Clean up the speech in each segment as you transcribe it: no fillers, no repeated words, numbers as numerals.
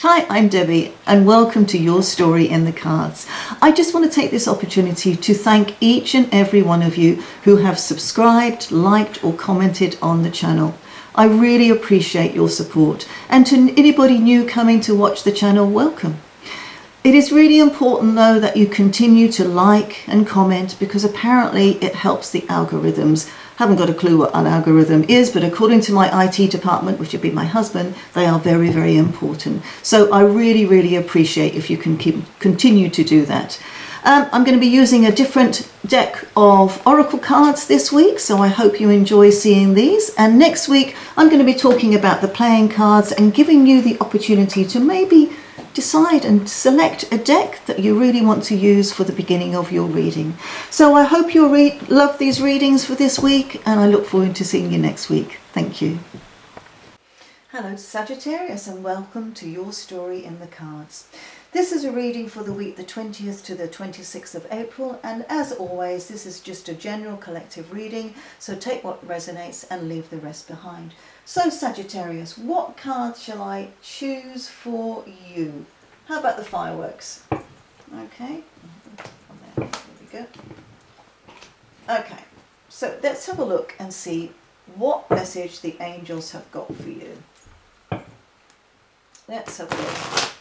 Hi, I'm Debbie and welcome to Your Story in the Cards. I just want to take this opportunity to thank each and every one of you who have subscribed, liked or commented on the channel. I really appreciate your support, and to anybody new coming to watch the channel, welcome. It is really important though that you continue to like and comment, because apparently it helps the algorithms. Haven't got a clue what an algorithm is, but according to my IT department, which would be my husband, they are very, very important. So I really appreciate if you can continue to do that. I'm going to be using a different deck of oracle cards this week, so I hope you enjoy seeing these. And next week, I'm going to be talking about the playing cards and giving you the opportunity to maybe decide and select a deck that you really want to use for the beginning of your reading. So I hope you'll love these readings for this week, and I look forward to seeing you next week. Thank you. Hello Sagittarius, and welcome to Your Story in the Cards. This is a reading for the week the 20th to the 26th of April, and as always this is just a general collective reading, so take what resonates and leave the rest behind. So Sagittarius, what cards shall I choose for you? How about the fireworks? Okay, there we go. Okay, so let's have a look and see what message the angels have got for you. Let's have a look.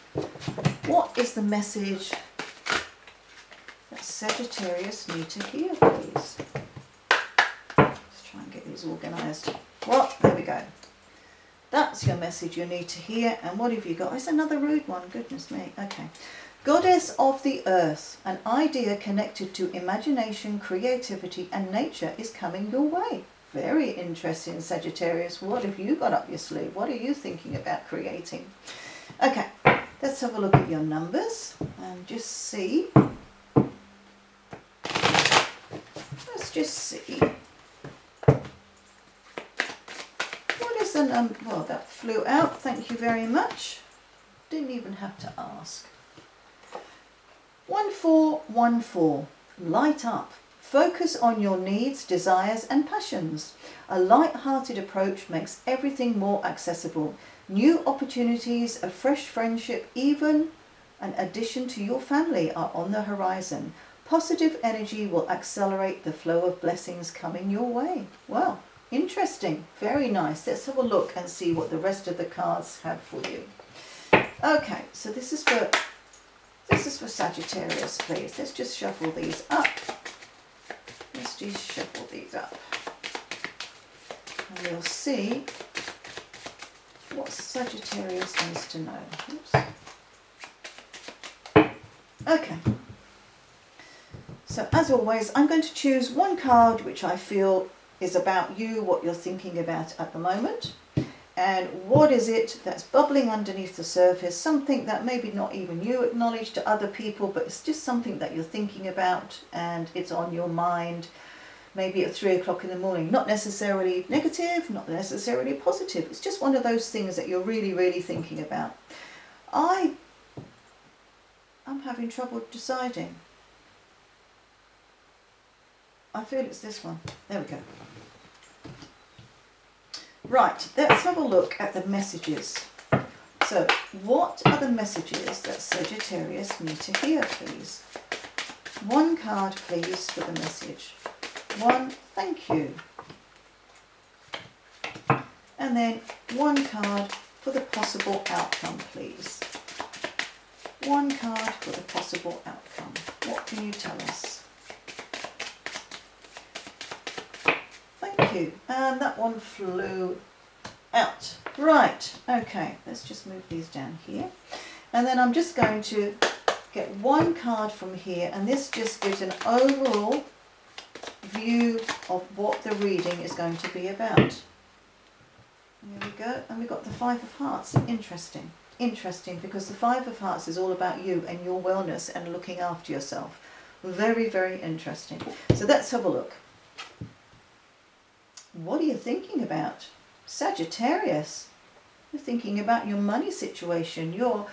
What is the message that Sagittarius need to hear, please? Let's try and get these organised. Well, there we go. That's your message you need to hear. And what have you got? It's another rude one. Goodness me. Okay. Goddess of the earth, an idea connected to imagination, creativity and nature is coming your way. Very interesting, Sagittarius. What have you got up your sleeve? What are you thinking about creating? Okay, let's have a look at your numbers and just see. Let's just see. What is the number? Well, that flew out. Thank you very much. Didn't even have to ask. 1414. Light up. Focus on your needs, desires and passions. A light-hearted approach makes everything more accessible. New opportunities, a fresh friendship, even an addition to your family are on the horizon. Positive energy will accelerate the flow of blessings coming your way. Well, interesting. Very nice. Let's have a look and see what the rest of the cards have for you. Okay, so this is for Sagittarius, please. Let's just shuffle these up. Let's just shuffle these up. And we'll see what Sagittarius needs to know. Oops. Okay. So as always, I'm going to choose one card which I feel is about you, what you're thinking about at the moment. And what is it that's bubbling underneath the surface, something that maybe not even you acknowledge to other people, but it's just something that you're thinking about and it's on your mind, maybe at 3 o'clock in the morning. Not necessarily negative, not necessarily positive. It's just one of those things that you're really thinking about. I'm having trouble deciding. I feel it's this one. There we go. Right, let's have a look at the messages. So, what are the messages that Sagittarius need to hear, please? One card, please, for the message. One, thank you. And then one card for the possible outcome, please. One card for the possible outcome. What can you tell us? Thank you. And that one flew out. Right, okay, let's just move these down here. And then I'm just going to get one card from here, and this just gives an overall view of what the reading is going to be about. There we go. And we've got the Five of Hearts. Interesting. Interesting, because the Five of Hearts is all about you and your wellness and looking after yourself. Very interesting. So let's have a look. What are you thinking about? Sagittarius, you're thinking about your money situation. You're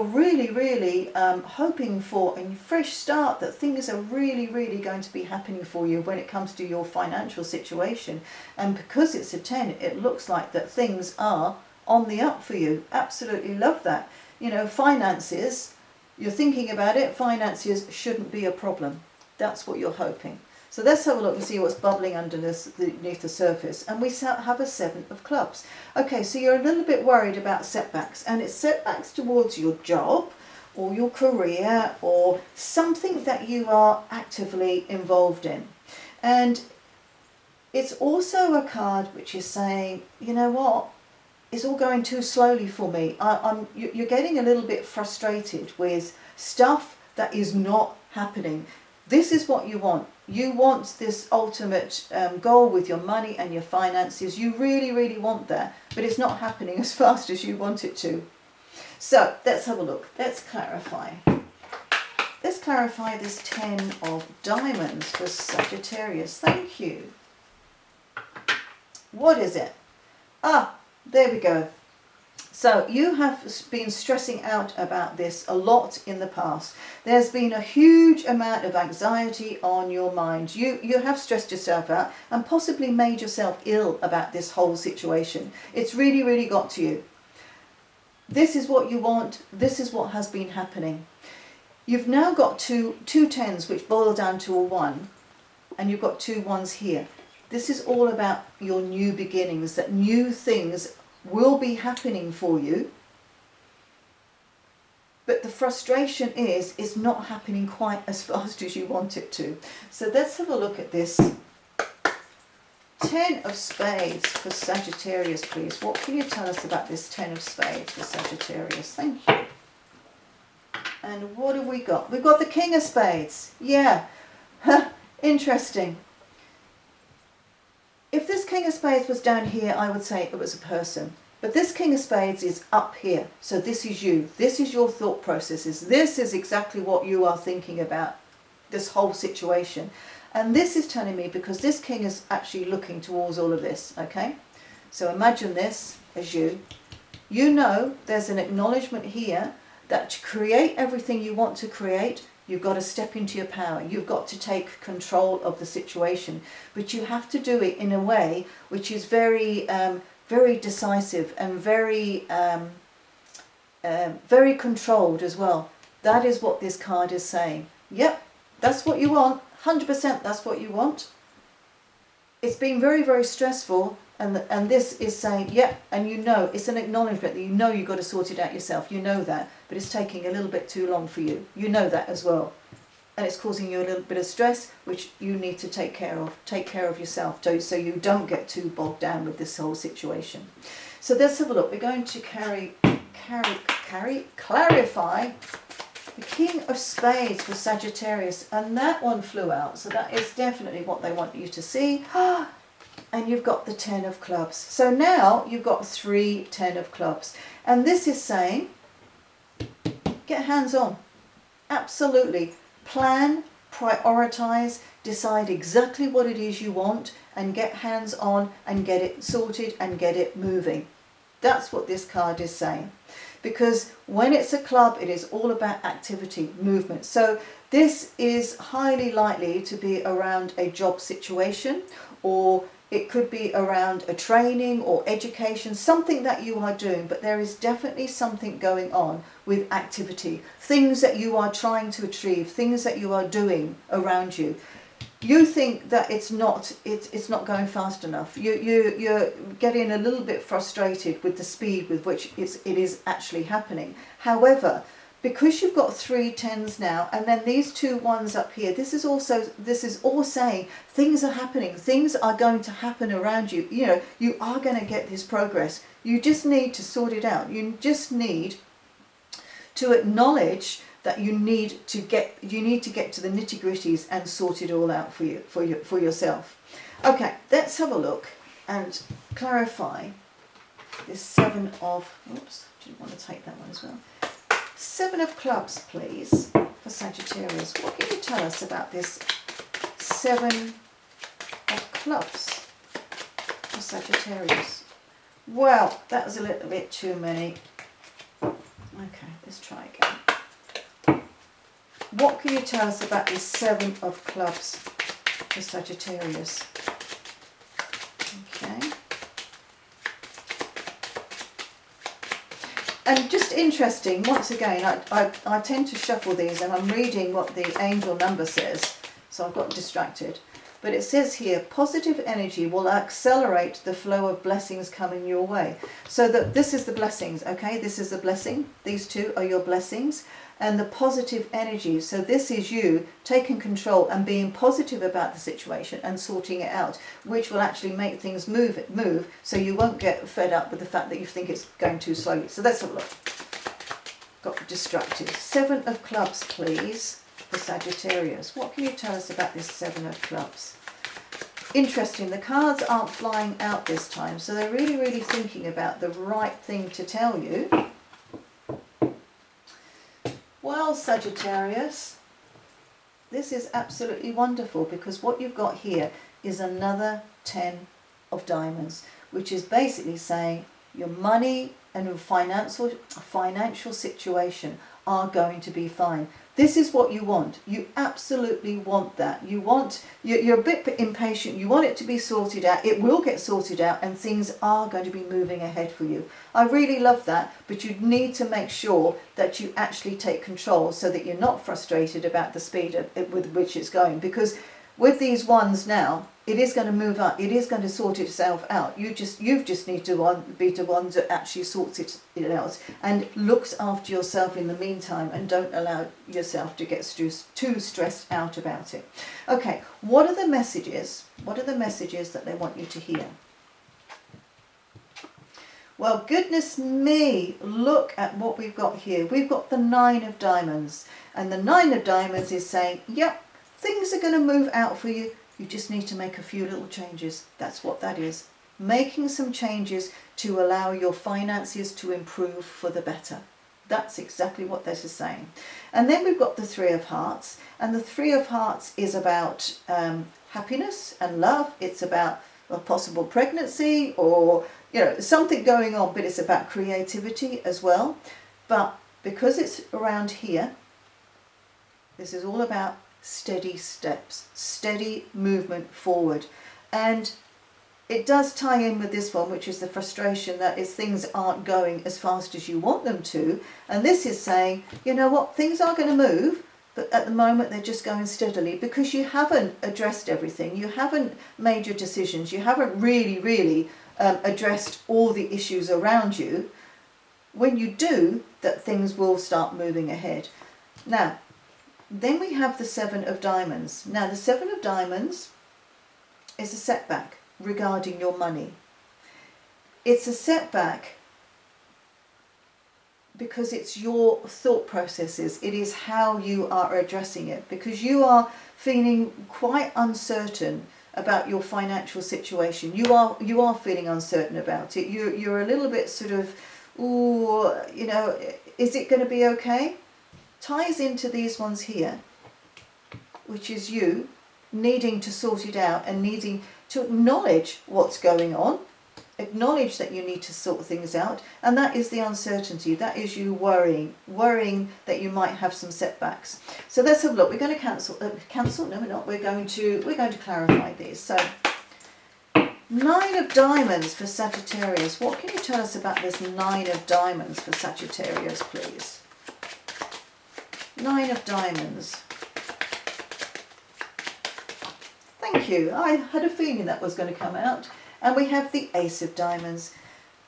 really hoping for a fresh start, that things are really going to be happening for you when it comes to your financial situation. And because it's a 10, it looks like that things are on the up for you. Absolutely love that. you know, finances, you're thinking about it, finances shouldn't be a problem. That's what you're hoping. So let's have a look and see what's bubbling underneath the surface. And we have a 7 of clubs. Okay, so you're a little bit worried about setbacks, and it's setbacks towards your job or your career or something that you are actively involved in. And it's also a card which is saying, you know what, it's all going too slowly for me. You're getting a little bit frustrated with stuff that is not happening. This is what you want. You want this ultimate goal with your money and your finances. You really, really want that, but it's not happening as fast as you want it to. So let's have a look. Let's clarify. Let's clarify this 10 of diamonds for Sagittarius. Thank you. What is it? Ah, there we go. So you have been stressing out about this a lot in the past. There's been a huge amount of anxiety on your mind. You have stressed yourself out and possibly made yourself ill about this whole situation. It's really, really got to you. This is what you want. This is what has been happening. You've now got two 10s which boil down to a 1, and you've got 2 1s here. This is all about your new beginnings, that new things will be happening for you, but the frustration is it's not happening quite as fast as you want it to. So let's have a look at this 10 of spades for Sagittarius, please. What can you tell us about this 10 of spades for Sagittarius? Thank you. And what have we got? We've got the King of Spades. Yeah, interesting. If this King of Spades was down here, I would say it was a person. But this King of Spades is up here. So this is you. This is your thought processes. This is exactly what you are thinking about, this whole situation. And this is telling me, because this King is actually looking towards all of this, okay? So imagine this as you. You know there's an acknowledgement here that to create everything you want to create, you've got to step into your power. You've got to take control of the situation. But you have to do it in a way which is very, very decisive and very, very controlled as well. That is what this card is saying. Yep, that's what you want. 100% that's what you want. It's been very, very stressful. And this is saying, yeah, and you know, it's an acknowledgement that you know you've got to sort it out yourself. You know that, but it's taking a little bit too long for you. You know that as well. And it's causing you a little bit of stress, which you need to take care of. Take care of yourself so you don't get too bogged down with this whole situation. So let's have a look. We're going to clarify the King of Spades for Sagittarius. And that one flew out. So that is definitely what they want you to see. And you've got the 10 of clubs. So now you've got 3 10 of clubs. And this is saying, get hands on. Absolutely. Plan, prioritize, decide exactly what it is you want, and get hands on and get it sorted and get it moving. That's what this card is saying. Because when it's a club, it is all about activity, movement. So this is highly likely to be around a job situation, or it could be around a training or education, something that you are doing, but there is definitely something going on with activity, things that you are trying to achieve, things that you are doing around you. You think that it's not going fast enough. You're getting a little bit frustrated with the speed with which it is actually happening. However, because you've got 3 10s now, and then these 2 1s up here, this is all saying things are happening, things are going to happen around you. You know, you are going to get this progress. You just need to sort it out. You just need to acknowledge that you need to get to the nitty-gritties and sort it all out for yourself. Okay, let's have a look and clarify this 7 of, oops, didn't want to take that one as well. 7 of clubs, please, for Sagittarius. What can you tell us about this 7 of clubs for Sagittarius? Well, that was a little bit too many. Okay, let's try again. What can you tell us about this 7 of clubs for Sagittarius? Okay. And just interesting, once again, I tend to shuffle these and I'm reading what the angel number says, so I've got distracted. But it says here, positive energy will accelerate the flow of blessings coming your way. So that this is the blessings, okay? This is the blessing. These two are your blessings. And the positive energy. So this is you taking control and being positive about the situation and sorting it out, which will actually make things move, so you won't get fed up with the fact that you think it's going too slowly. So let's have a look. Got distracted. 7 of clubs, please, for Sagittarius. What can you tell us about this 7 of clubs? Interesting, the cards aren't flying out this time, so they're really, really thinking about the right thing to tell you. Well, Sagittarius, this is absolutely wonderful, because what you've got here is another 10 of diamonds, which is basically saying your money and your financial situation are going to be fine. This is what you want. You absolutely want that. You're a bit impatient. You want it to be sorted out. It will get sorted out and things are going to be moving ahead for you. I really love that, but you need to make sure that you actually take control so that you're not frustrated about the speed with which it's going, because with these ones now, it is going to move up. It is going to sort itself out. You just need to be the one that actually sorts it out and looks after yourself in the meantime, and don't allow yourself to get too stressed out about it. Okay, what are the messages? What are the messages that they want you to hear? Well, goodness me, look at what we've got here. We've got the 9 of diamonds, and the 9 of diamonds is saying, yep, things are going to move out for you. You just need to make a few little changes. That's what that is. Making some changes to allow your finances to improve for the better. That's exactly what this is saying. And then we've got the 3 of hearts. And the 3 of hearts is about happiness and love. It's about a possible pregnancy or, something going on, but it's about creativity as well. But because it's around here, this is all about steady steps, steady movement forward. And it does tie in with this one, which is the frustration that is things aren't going as fast as you want them to. And this is saying, you know what, things are going to move, but at the moment they're just going steadily, because you haven't addressed everything. You haven't made your decisions. You haven't really addressed all the issues around you. When you do, that things will start moving ahead. Now, then we have the 7 of diamonds. Now, the 7 of diamonds is a setback regarding your money. It's a setback because it's your thought processes. It is how you are addressing it, because you are feeling quite uncertain about your financial situation. You are feeling uncertain about it. You're a little bit sort of, ooh, is it going to be okay? Ties into these ones here, which is you needing to sort it out and needing to acknowledge what's going on, acknowledge that you need to sort things out, and that is the uncertainty. That is you worrying that you might have some setbacks. So let's have a look. We're going to cancel. No, we're not. We're going to clarify these. So 9 of diamonds for Sagittarius. What can you tell us about this 9 of diamonds for Sagittarius, please? 9 of diamonds. Thank you. I had a feeling that was going to come out. And we have the Ace of diamonds.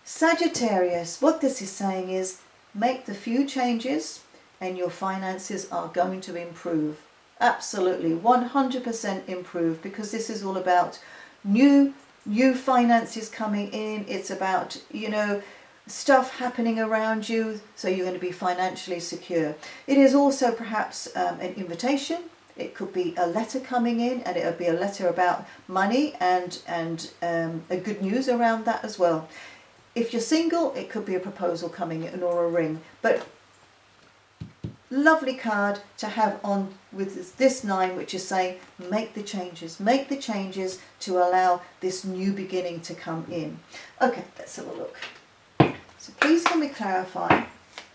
Sagittarius, what this is saying is, make the few changes and your finances are going to improve. Absolutely, 100% improve, because this is all about new finances coming in. It's about, stuff happening around you, so you're going to be financially secure. It is also perhaps an invitation. It could be a letter coming in, and it'll be a letter about money and a good news around that as well. If you're single, it could be a proposal coming in or a ring. But lovely card to have on with this 9, which is saying make the changes to allow this new beginning to come in. Okay, let's have a look. So please can we clarify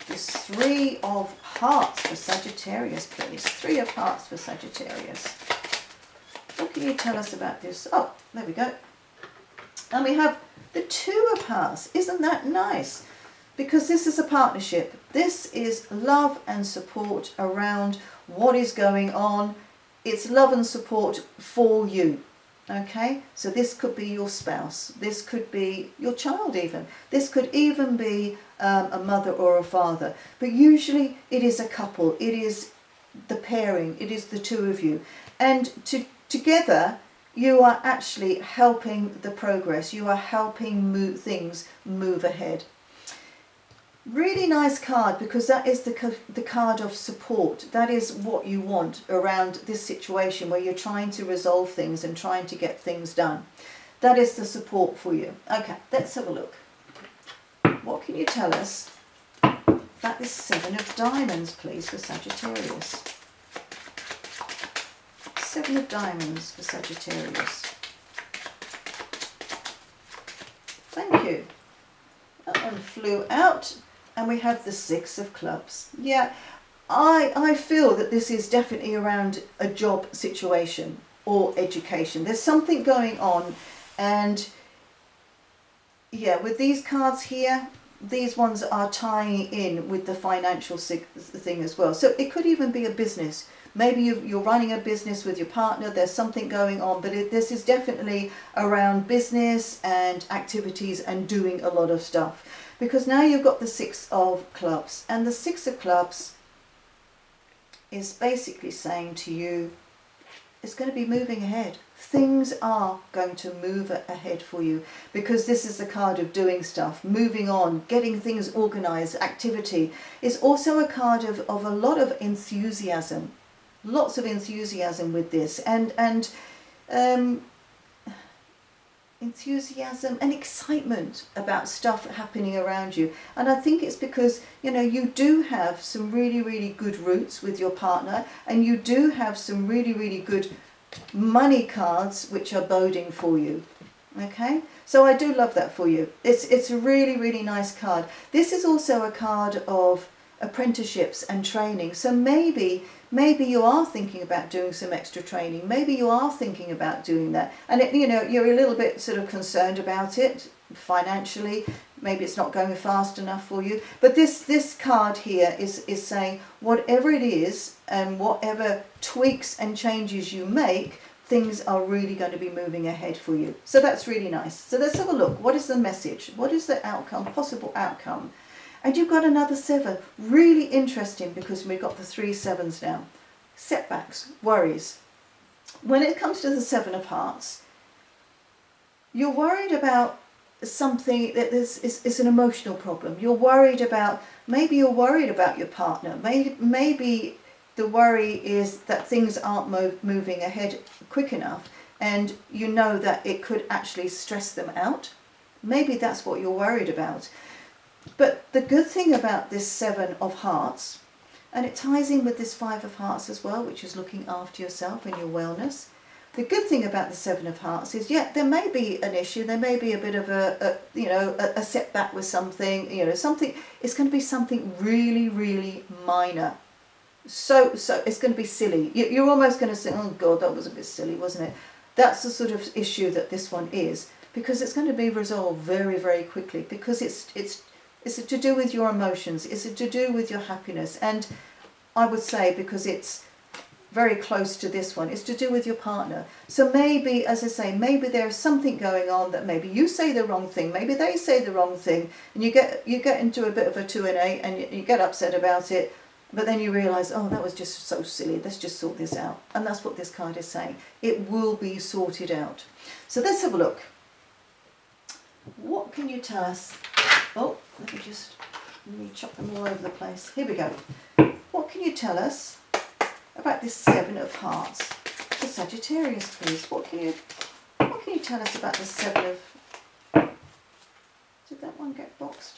this 3 of hearts for Sagittarius, please. 3 of hearts for Sagittarius. What can you tell us about this? Oh, there we go. And we have the 2 of hearts. Isn't that nice? because this is a partnership. This is love and support around what is going on. It's love and support for you. Okay, so this could be your spouse, this could be your child even, this could even be a mother or a father, but usually it is a couple, it is the pairing, it is the two of you, and together you are actually helping the progress, you are helping things move ahead. Really nice card, because that is the card of support. That is what you want around this situation where you're trying to resolve things and trying to get things done. That is the support for you. Okay, let's have a look. What can you tell us about this 7 of diamonds, please, for Sagittarius? 7 of diamonds for Sagittarius. Thank you. That one flew out. And we have the 6 of clubs. Yeah, I feel that this is definitely around a job situation or education. There's something going on, and yeah, with these cards here, these ones are tying in with the financial thing as well. So it could even be a business. Maybe you're running a business with your partner, there's something going on, but this is definitely around business and activities and doing a lot of stuff. Because now you've got the 6 of clubs, and the 6 of clubs is basically saying to you, it's going to be moving ahead. Things are going to move ahead for you, because this is the card of doing stuff, moving on, getting things organized, activity. It's also a card of a lot of enthusiasm, lots of enthusiasm with this, and enthusiasm and excitement about stuff happening around you. And I think it's because, you know, you do have some really, really good roots with your partner, and you do have some really, really good money cards which are boding for you. Okay, so I do love that for you. It's a really, really nice card. This is also a card of apprenticeships and training. So maybe you are thinking about doing some extra training. Maybe you are thinking about doing that, and you know, you're a little bit sort of concerned about it financially. Maybe it's not going fast enough for you. But this card here is saying whatever it is and whatever tweaks and changes you make, things are really going to be moving ahead for you. So that's really nice. So let's have a look. What is the message? What is the outcome, possible outcome? And you've got another 7. Really interesting, because we've got the 3 7s now. Setbacks, worries. When it comes to the 7 of hearts, you're worried about something that is an emotional problem. You're worried about, maybe you're worried about your partner. Maybe the worry is that things aren't moving ahead quick enough, and you know that it could actually stress them out. Maybe that's what you're worried about. But the good thing about this 7 of hearts, and it ties in with this 5 of hearts as well, which is looking after yourself and your wellness. The good thing about the 7 of hearts is, yeah, there may be an issue, there may be a bit of a setback with something, something. It's going to be something really, really minor. So it's going to be silly. You're almost going to say, oh God, that was a bit silly, wasn't it? That's the sort of issue that this one is, because it's going to be resolved very, very quickly, because it's to do with your emotions, it's to do with your happiness, and I would say, because it's very close to this one, it's to do with your partner. So maybe, as I say, maybe there's something going on that maybe you say the wrong thing, maybe they say the wrong thing, and you get into a bit of a 2 and 8, and you get upset about it, but then you realise, oh, that was just so silly, let's just sort this out. And that's what this card is saying. It will be sorted out. So let's have a look. What can you tell us? Oh, let me chop them all over the place. Here we go. What can you tell us about this 7 of hearts for Sagittarius, please? What can you tell us about the 7 of... Did that one get boxed?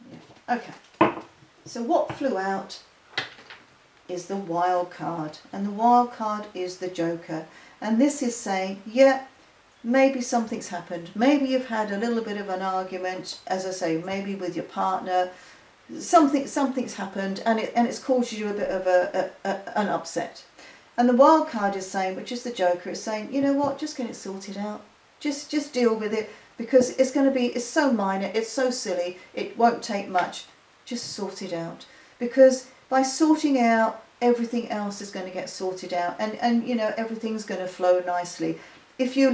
Yeah. Okay. So what flew out is the wild card, and the wild card is the Joker. And this is saying, yeah, maybe something's happened. Maybe you've had a little bit of an argument, as I say, maybe with your partner. Something's happened, and it's caused you a bit of an upset. And the wild card is saying, which is the Joker, is saying, you know what, just get it sorted out. Just deal with it. because it's so minor, it's so silly, it won't take much. Just sort it out, because by sorting out, everything else is going to get sorted out, and you know, everything's going to flow nicely. If you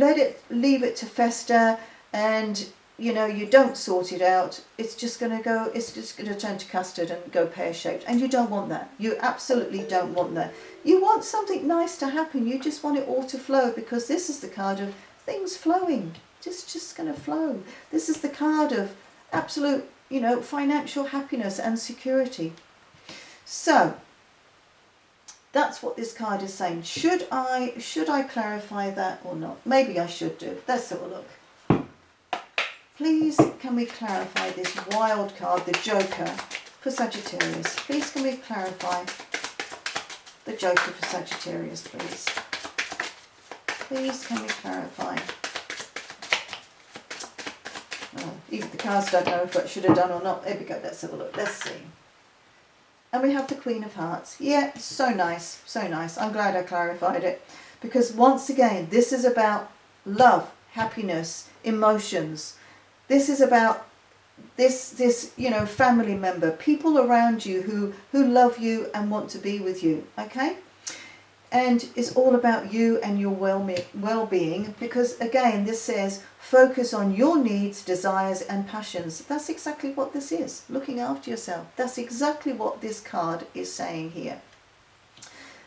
leave it to fester, and you know, you don't sort it out, it's just going to turn to custard and go pear-shaped, and you don't want that. You absolutely don't want that. You want something nice to happen. You just want it all to flow, because this is the card of things flowing. Just going to flow. This is the card of absolute, you know, financial happiness and security. So that's what this card is saying. Should I clarify that or not? Maybe I should do. Let's have a look. Please, can we clarify this wild card, the Joker, for Sagittarius? Please, can we clarify the Joker for Sagittarius, please? Please, can we clarify? Oh, even the cards don't know if I should have done or not. There we go. Let's have a look. Let's see. And we have the Queen of Hearts. Yeah, so nice, so nice. I'm glad I clarified it, because once again, this is about love, happiness, emotions. This is about this you know, family member, people around you who love you and want to be with you, okay? And it's all about you and your well-being, because again, this says focus on your needs, desires and passions. That's exactly what this is, looking after yourself. That's exactly what this card is saying here.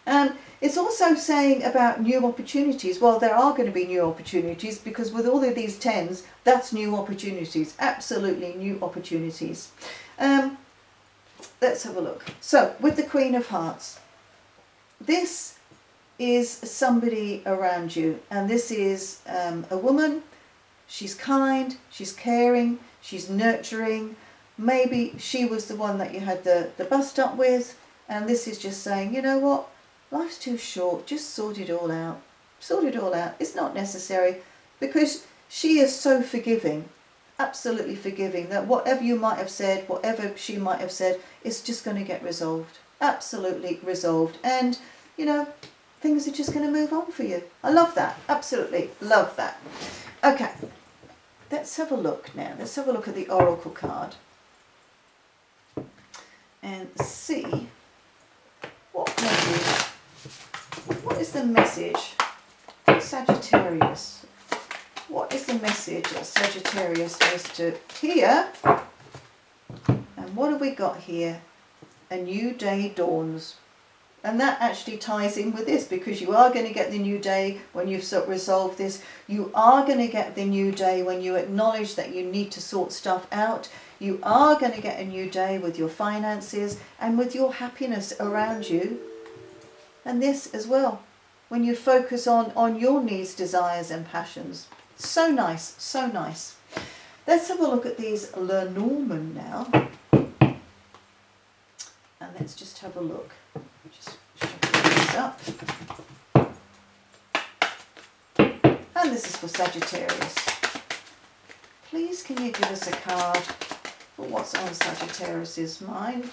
And it's also saying about new opportunities. Well, there are going to be new opportunities, because with all of these tens, that's new opportunities, absolutely new opportunities. Let's have a look. So with the Queen of Hearts, this is somebody around you, and this is a woman. She's kind, she's caring, she's nurturing. Maybe she was the one that you had the bust up with, and this is just saying, you know what, life's too short, just sort it all out. Sort it all out. It's not necessary, because she is so forgiving, absolutely forgiving, that whatever you might have said, whatever she might have said, it's just going to get resolved. Absolutely resolved. And, you know, things are just going to move on for you. I love that. Absolutely love that. Okay, let's have a look now. Let's have a look at the Oracle card and see what is the message for Sagittarius? What is the message that Sagittarius has to hear? And what have we got here? A new day dawns. And that actually ties in with this, because you are going to get the new day when you've resolved this. You are going to get the new day when you acknowledge that you need to sort stuff out. You are going to get a new day with your finances and with your happiness around you. And this as well, when you focus on your needs, desires and passions. So nice, so nice. Let's have a look at these Lenormand now. And let's just have a look. Just shuffle these up. And this is for Sagittarius. Please, can you give us a card for what's on Sagittarius's mind?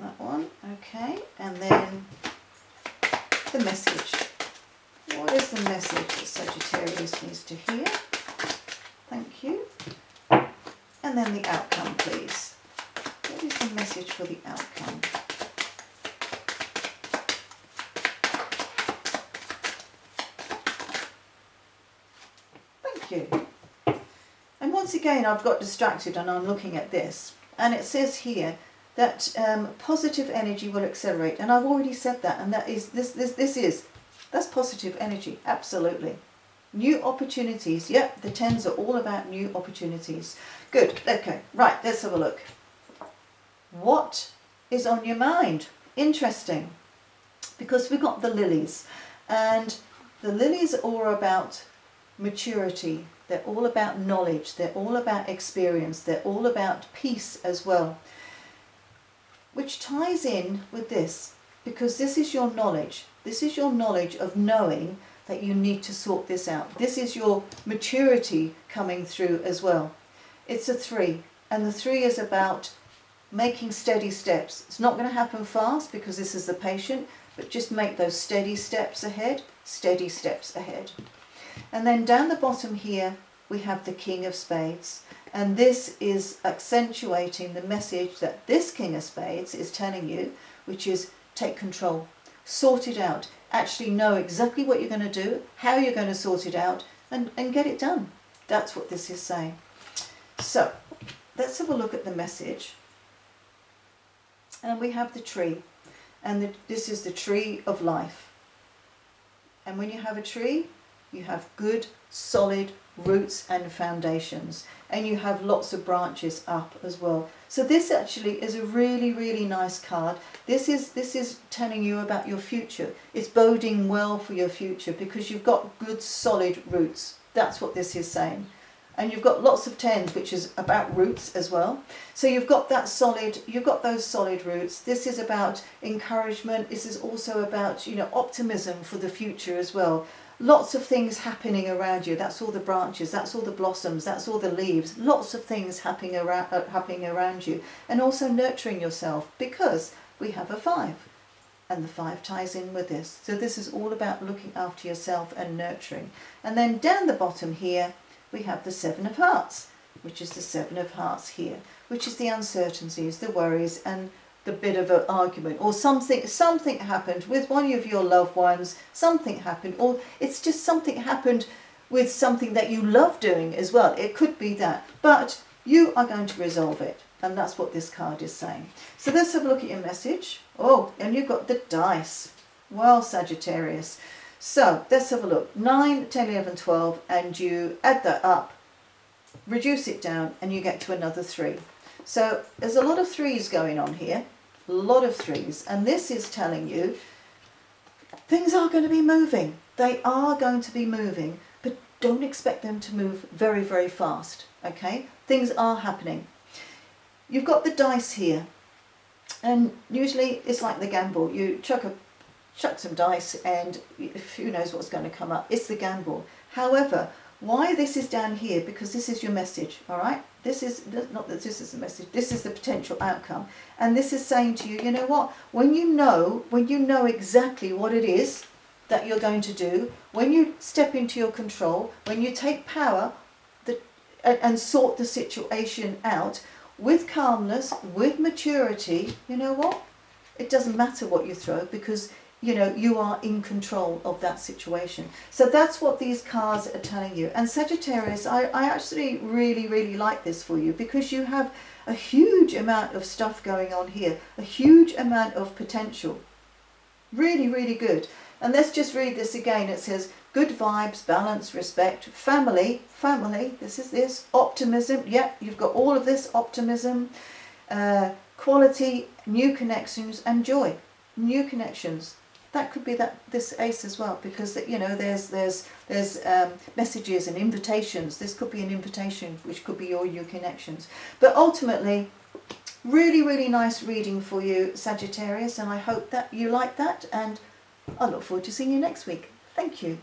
That one, okay. And then the message. What is the message that Sagittarius needs to hear? Thank you. And then the outcome, please. What is the message for the outcome? Thank you. And once again, I've got distracted and I'm looking at this. And it says here that positive energy will accelerate. And I've already said that. And that is, that's positive energy. Absolutely. New opportunities. Yep, the tens are all about new opportunities. Good. Okay. Right. Let's have a look. What is on your mind? Interesting. Because we've got the lilies. And the lilies are all about maturity. They're all about knowledge. They're all about experience. They're all about peace as well. Which ties in with this. Because this is your knowledge. This is your knowledge of knowing that you need to sort this out. This is your maturity coming through as well. It's a 3. And the 3 is about making steady steps. It's not going to happen fast because this is the patient, but just make those steady steps ahead. Steady steps ahead. And then down the bottom here, we have the King of Spades. And this is accentuating the message that this King of Spades is telling you, which is take control, sort it out, actually know exactly what you're going to do, how you're going to sort it out, and get it done. That's what this is saying. So let's have a look at the message. And we have the tree, and this is the tree of life. And when you have a tree, you have good, solid roots and foundations, and you have lots of branches up as well. So this actually is a really, really nice card. This is telling you about your future. It's boding well for your future because you've got good, solid roots. That's what this is saying. And you've got lots of tens, which is about roots as well. So you've got that solid, you've got those solid roots. This is about encouragement. This is also about, you know, optimism for the future as well. Lots of things happening around you. That's all the branches, that's all the blossoms, that's all the leaves. Lots of things happening around you. And also nurturing yourself, because we have a 5. And the 5 ties in with this. So this is all about looking after yourself and nurturing. And then down the bottom here, we have the 7 of Hearts, which is the 7 of Hearts here, which is the uncertainties, the worries, and the bit of an argument, or something happened with one of your loved ones, something happened, or it's just something happened with something that you love doing as well. It could be that, but you are going to resolve it, and that's what this card is saying. So let's have a look at your message. Oh, and you've got the dice. Well, Sagittarius. So let's have a look. 9, 10, 11, 12, and you add that up, reduce it down, and you get to another 3. So there's a lot of 3s going on here, a lot of 3s, and this is telling you things are going to be moving. They are going to be moving, but don't expect them to move very, very fast, okay? Things are happening. You've got the dice here, and usually it's like the gamble. You chuck some dice and who knows what's going to come up. It's the gamble. However, why this is down here, because this is your message, all right? This is not that this is the message, this is the potential outcome. And this is saying to you, you know what, when you know exactly what it is that you're going to do, when you step into your control, when you take power and sort the situation out with calmness, with maturity, you know what? It doesn't matter what you throw, because you know, you are in control of that situation. So that's what these cards are telling you. And Sagittarius, I actually really, really like this for you, because you have a huge amount of stuff going on here, a huge amount of potential. Really, really good. And let's just read this again. It says, good vibes, balance, respect, family, this, optimism. Yeah, you've got all of this, optimism, quality, new connections, and joy. New connections. That could be this ace as well, because you know there's messages and invitations. This could be an invitation, which could be your new connections. But ultimately, really, really nice reading for you, Sagittarius, and I hope that you like that, and I look forward to seeing you next week. Thank you.